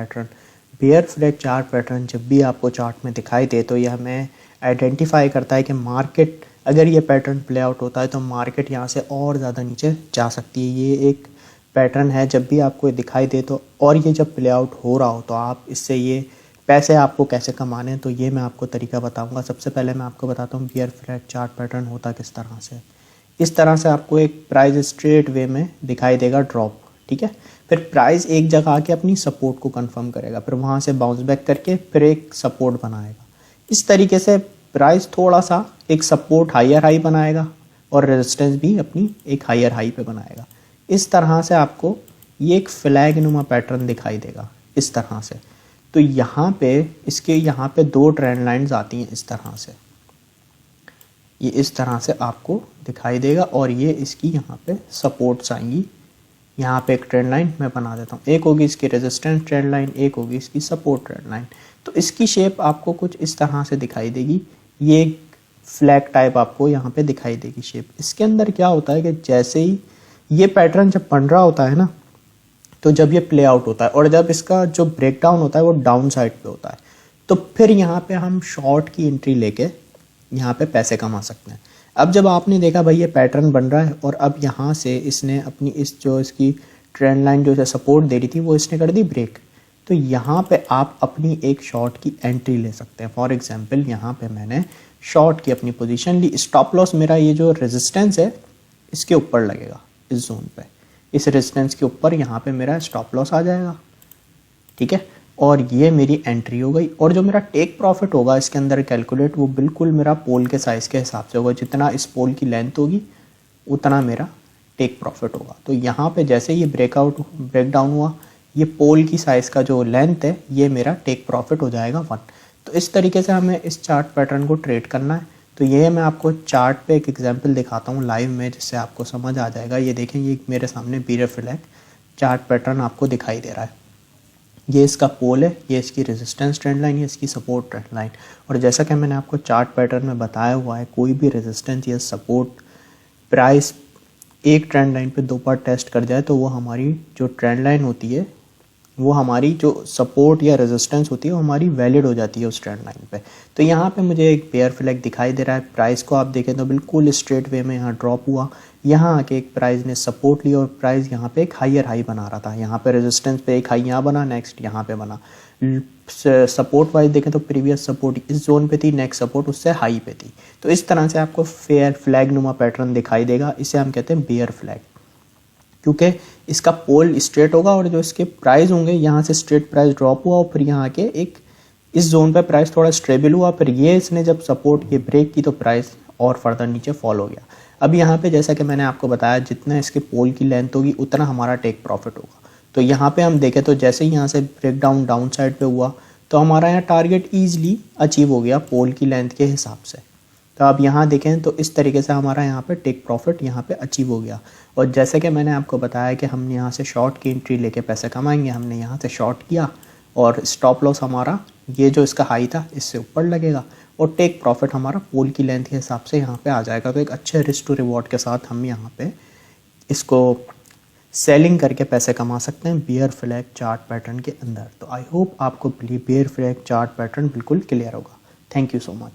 Pattern. Bear flag chart pattern जब भी आपको चार्ट में दिखाई दे तो यह हमें आइडेंटिफाई करता है कि मार्केट, अगर ये पैटर्न प्ले आउट होता है तो मार्केट यहाँ से और ज़्यादा नीचे जा सकती है। ये एक पैटर्न है, जब भी आपको ये दिखाई दे तो, और ये जब प्ले आउट हो रहा हो तो आप इससे ये पैसे आपको कैसे कमाने हैं तो ये मैं आपको तरीका बताऊंगा। सबसे पहले मैं आपको बताता हूँ बेयर फ्लैग चार्ट पैटर्न होता किस तरह से। इस तरह से आपको एक प्राइस स्ट्रेट वे में दिखाई देगा ड्रॉप, ठीक है। फिर प्राइस एक जगह आके अपनी सपोर्ट को कंफर्म करेगा, फिर वहाँ से बाउंस बैक करके फिर एक सपोर्ट बनाएगा। इस तरीके से प्राइस थोड़ा सा एक सपोर्ट हायर हाई बनाएगा और रेजिस्टेंस भी अपनी एक हायर हाई पे बनाएगा। इस तरह से आपको ये एक फ्लैग नुमा पैटर्न दिखाई देगा इस तरह से। तो यहाँ पे इसके यहाँ पे दो ट्रेंड लाइंस आती हैं इस तरह से, ये इस तरह से आपको दिखाई देगा और ये इसकी यहाँ पे सपोर्ट्स आएंगी। यहाँ पे एक ट्रेंड लाइन मैं बना देता हूँ, एक होगी इसकी रेजिस्टेंस ट्रेंड लाइन, एक होगी इसकी सपोर्ट ट्रेंड लाइन। तो इसकी शेप आपको कुछ इस तरह से दिखाई देगी, ये एक फ्लैग टाइप आपको यहाँ पे दिखाई देगी शेप। इसके अंदर क्या होता है कि जैसे ही ये पैटर्न जब बन रहा होता है ना, तो जब ये प्ले आउट होता है और जब इसका जो ब्रेकडाउन होता है वो डाउन साइड पे होता है, तो फिर यहाँ पे हम शॉर्ट की एंट्री लेके यहाँ पे पैसे कमा सकते हैं। अब जब आपने देखा भाई ये पैटर्न बन रहा है और अब यहाँ से इसने अपनी इस जो इसकी ट्रेंड लाइन जो सपोर्ट दे रही थी वो इसने कर दी ब्रेक, तो यहाँ पे आप अपनी एक शॉर्ट की एंट्री ले सकते हैं। फॉर एग्जांपल यहाँ पे मैंने शॉर्ट की अपनी पोजीशन ली। स्टॉप लॉस मेरा ये जो रेजिस्टेंस है इसके ऊपर लगेगा, इस जोन पे, इस रेजिस्टेंस के ऊपर यहाँ पे मेरा स्टॉप लॉस आ जाएगा, ठीक है। और ये मेरी एंट्री हो गई। और जो मेरा टेक प्रॉफिट होगा इसके अंदर कैलकुलेट, वो बिल्कुल मेरा पोल के साइज़ के हिसाब से होगा। जितना इस पोल की लेंथ होगी उतना मेरा टेक प्रॉफिट होगा। तो यहाँ पे जैसे ये ब्रेकडाउन हुआ, ये पोल की साइज़ का जो लेंथ है ये मेरा टेक प्रॉफिट हो जाएगा 1। तो इस तरीके से हमें इस चार्ट पैटर्न को ट्रेड करना है। तो ये मैं आपको चार्ट पे एक एग्जांपल दिखाता हूँ लाइव में, जिससे आपको समझ आ जाएगा। ये देखें, ये मेरे सामने बेयर फ्लैग चार्ट पैटर्न आपको दिखाई दे रहा है। ये इसका पोल है, ये इसकी रेजिस्टेंस ट्रेंड लाइन, ये इसकी सपोर्ट ट्रेंड लाइन। और जैसा कि मैंने आपको चार्ट पैटर्न में बताया हुआ है, कोई भी रेजिस्टेंस या सपोर्ट प्राइस एक ट्रेंड लाइन पे 2 बार टेस्ट कर जाए तो वो हमारी जो ट्रेंड लाइन होती है, वो हमारी जो सपोर्ट या रेजिस्टेंस होती है वो हमारी वैलिड हो जाती है उस ट्रेंड लाइन पे। तो यहाँ पे मुझे एक बेयर फ्लैग दिखाई दे रहा है। प्राइस को आप देखें तो बिल्कुल स्ट्रेट वे में यहाँ ड्रॉप हुआ, यहाँ आके एक प्राइस ने सपोर्ट लिया और प्राइस यहाँ पे एक हायर हाई बना रहा था। यहाँ पे रेजिस्टेंस पे एक हाई यहाँ बना, नेक्स्ट यहाँ पे बना। सपोर्ट वाइज देखें तो प्रीवियस सपोर्ट इस जोन पे थी, नेक्स्ट सपोर्ट उससे हाई पे थी। तो इस तरह से आपको फेयर फ्लैग नुमा पैटर्न दिखाई देगा। इसे हम कहते हैं बेयर फ्लैग, क्योंकि इसका पोल स्ट्रेट होगा और जो इसके प्राइस होंगे, यहाँ से स्ट्रेट प्राइस ड्रॉप हुआ और फिर यहाँ के एक इस जोन पे प्राइस थोड़ा स्टेबल हुआ, फिर ये इसने जब सपोर्ट ये ब्रेक की तो प्राइस और फर्दर नीचे फॉल हो गया। अब यहाँ पे जैसा कि मैंने आपको बताया, जितना इसके पोल की लेंथ होगी उतना हमारा टेक प्रॉफिट होगा। तो यहाँ पे हम देखें तो जैसे ही यहाँ से ब्रेकडाउन डाउन साइड पे हुआ तो हमारा यहाँ टारगेट ईजिली अचीव हो गया पोल की लेंथ के हिसाब से। तो आप यहाँ देखें तो इस तरीके से हमारा यहाँ पे टेक प्रॉफिट यहाँ पे अचीव हो गया। और जैसे कि मैंने आपको बताया कि हम यहाँ से शॉर्ट की एंट्री लेके पैसे कमाएंगे, हमने यहाँ से शॉर्ट किया और स्टॉप लॉस हमारा ये जो इसका हाई था इससे ऊपर लगेगा और टेक प्रॉफिट हमारा पोल की लेंथ के हिसाब से यहाँ पे आ जाएगा। तो एक अच्छे रिस्क टू रिवॉर्ड के साथ हम यहाँ पे इसको सेलिंग करके पैसे कमा सकते हैं बेयर फ्लैग चार्ट पैटर्न के अंदर। तो आई होप आपको बेयर फ्लैग चार्ट पैटर्न बिल्कुल क्लियर होगा। Thank you so much.